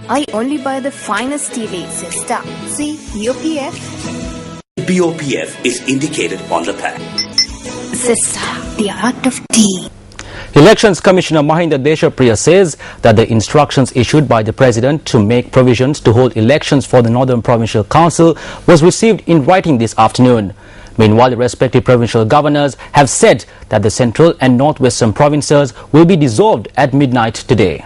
I only buy the finest tea leaves, sister. See, BOPF. BOPF is indicated on the pack. Sister, the art of tea. Elections Commissioner Mahinda Deshapriya says that the instructions issued by the President to make provisions to hold elections for the Northern Provincial Council was received in writing this afternoon. Meanwhile, the respective provincial governors have said that the Central and Northwestern provinces will be dissolved at midnight today.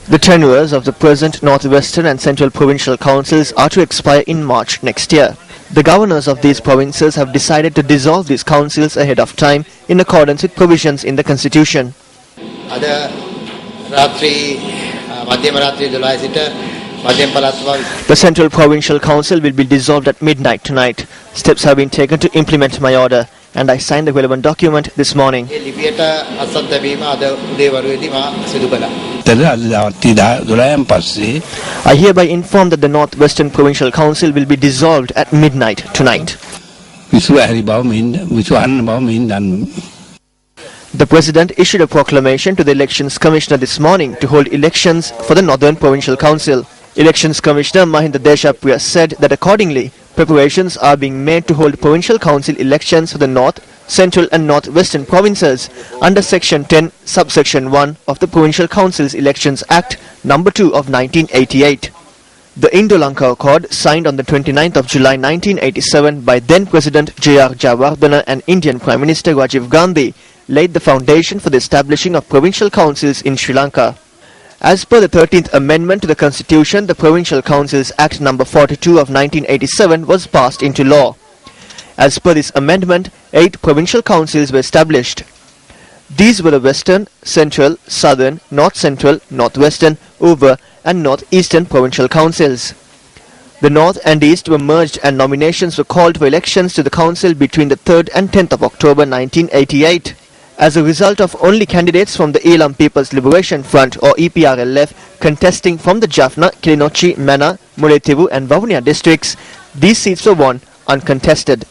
The tenures of the present Northwestern and Central Provincial Councils are to expire in March next year. The governors of these provinces have decided to dissolve these councils ahead of time in accordance with provisions in the Constitution. The Central Provincial Council will be dissolved at midnight tonight. Steps have been taken to implement my order, and I signed the relevant document this morning. I hereby inform that the Northwestern Provincial Council will be dissolved at midnight tonight. The President issued a proclamation to the Elections Commissioner this morning to hold elections for the Northern Provincial Council. Elections Commissioner Mahinda Deshapriya said that accordingly, preparations are being made to hold Provincial Council elections for the North, Central and Northwestern provinces under Section 10, Subsection 1 of the Provincial Councils Elections Act No. 2 of 1988. The Indo-Lanka Accord, signed on the 29th of July 1987 by then-President J.R. Jayawardena and Indian Prime Minister Rajiv Gandhi, laid the foundation for the establishing of provincial councils in Sri Lanka. As per the 13th Amendment to the Constitution, the Provincial Councils Act No. 42 of 1987 was passed into law. As per this amendment, 8 provincial councils were established. These were the Western, Central, Southern, North Central, Northwestern, Over and Northeastern provincial councils. The North and East were merged and nominations were called for elections to the council between the 3rd and 10th of October 1988. As a result of only candidates from the Elam People's Liberation Front or EPRLF contesting from the Jaffna, Kilinochchi, Mana, Mullaitivu and Vavuniya districts, these seats were won uncontested.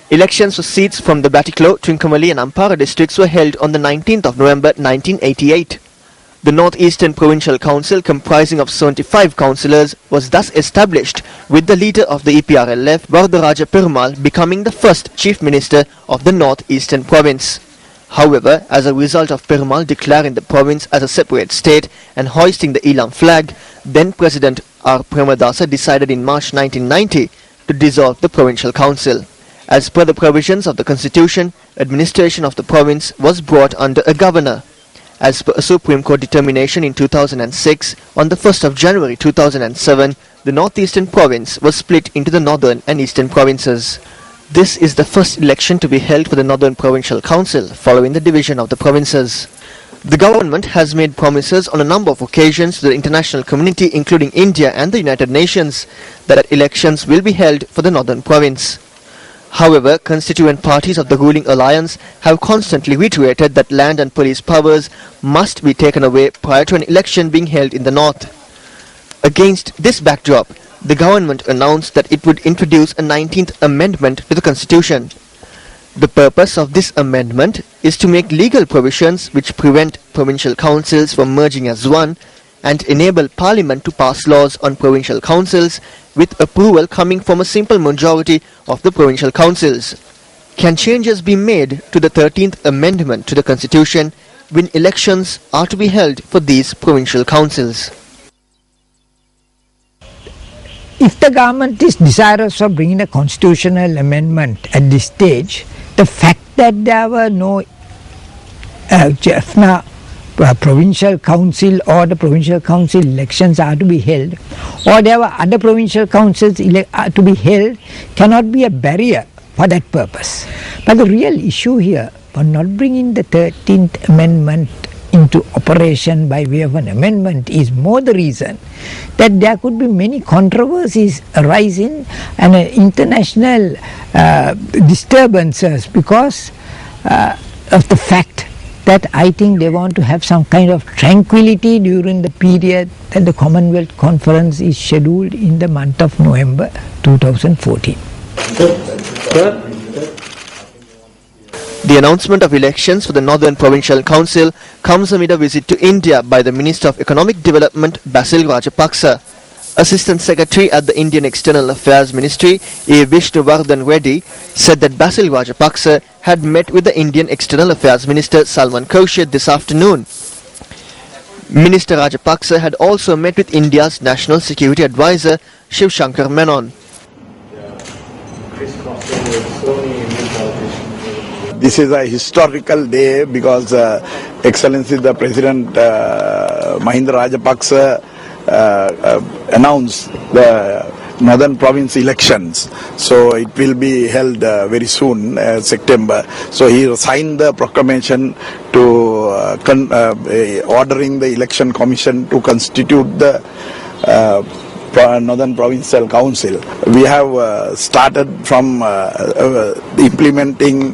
Elections for seats from the Batticaloa, Trincomalee and Ampara districts were held on the 19th of November 1988. The Northeastern Provincial Council, comprising of 75 councillors, was thus established with the leader of the EPRLF, Varadaraja Perumal, becoming the first Chief Minister of the Northeastern Province. However, as a result of Perumal declaring the province as a separate state and hoisting the Elam flag, then President R. Premadasa decided in March 1990 to dissolve the Provincial Council. As per the provisions of the Constitution, administration of the province was brought under a governor. As per a Supreme Court determination in 2006, on the 1st of January 2007, the Northeastern Province was split into the Northern and Eastern provinces. This is the first election to be held for the Northern Provincial Council following the division of the provinces. The government has made promises on a number of occasions to the international community, including India and the United Nations, that elections will be held for the Northern Province. However, constituent parties of the ruling alliance have constantly reiterated that land and police powers must be taken away prior to an election being held in the north. Against this backdrop, the government announced that it would introduce a 19th amendment to the Constitution. The purpose of this amendment is to make legal provisions which prevent provincial councils from merging as one and enable Parliament to pass laws on provincial councils with approval coming from a simple majority of the provincial councils. Can changes be made to the 13th Amendment to the Constitution when elections are to be held for these provincial councils? If the government is desirous of bringing a constitutional amendment at this stage, the fact that there were no Jaffna provincial council or the provincial council elections are to be held, or there were other provincial councils to be held, cannot be a barrier for that purpose. But the real issue here for not bringing the 13th Amendment into operation by way of an amendment is more the reason that there could be many controversies arising and international disturbances because of the fact that I think they want to have some kind of tranquility during the period that the Commonwealth Conference is scheduled in the month of November 2014. The announcement of elections for the Northern Provincial Council comes amid a visit to India by the Minister of Economic Development Basil Rajapaksa. Assistant Secretary at the Indian External Affairs Ministry, A. Vishnuvardhan Reddy, said that Basil Rajapaksa had met with the Indian External Affairs Minister Salman Khurshid this afternoon. Minister Rajapaksa had also met with India's National Security Advisor Shiv Shankar Menon. This is a historical day because Excellency the President Mahinda Rajapaksa announced the Northern Province elections. So it will be held very soon, September. So he signed the proclamation to ordering the Election Commission to constitute the Northern Provincial Council. We have started from implementing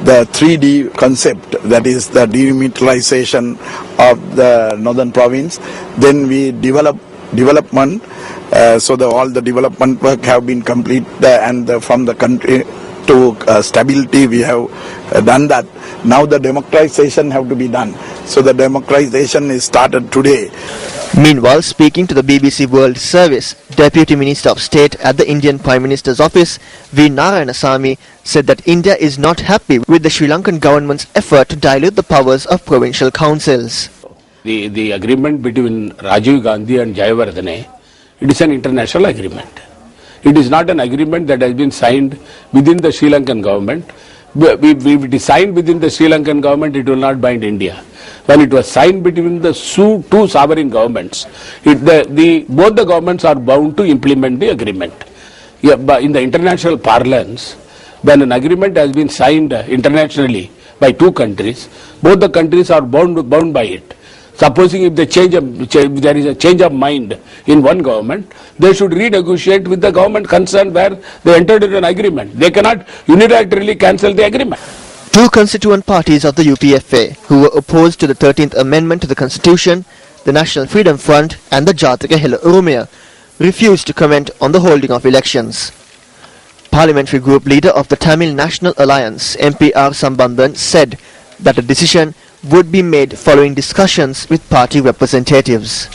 the 3D concept, that is the demilitarization of the Northern Province. Then we development, so all the development work have been complete, and from the country to stability we have done that. Now the democratization have to be done. So the democratization is started today. Meanwhile, speaking to the BBC World Service, Deputy Minister of State at the Indian Prime Minister's office, V. Narayanasamy, said that India is not happy with the Sri Lankan government's effort to dilute the powers of provincial councils. The agreement between Rajiv Gandhi and Jayawardene, it is an international agreement. It is not an agreement that has been signed within the Sri Lankan government. If it is signed within the Sri Lankan government, it will not bind India. When it was signed between the two sovereign governments, both the governments are bound to implement the agreement. Yeah, but in the international parlance, when an agreement has been signed internationally by two countries, both the countries are bound by it. Supposing if there is a change of mind in one government, they should renegotiate with the government concerned where they entered into an agreement. They cannot unilaterally cancel the agreement. Two constituent parties of the UPFA who were opposed to the 13th Amendment to the Constitution, the National Freedom Front and the Jathika Hela Urumaya, refused to comment on the holding of elections. Parliamentary Group Leader of the Tamil National Alliance, MP R. Sambandhan, said that a decision would be made following discussions with party representatives.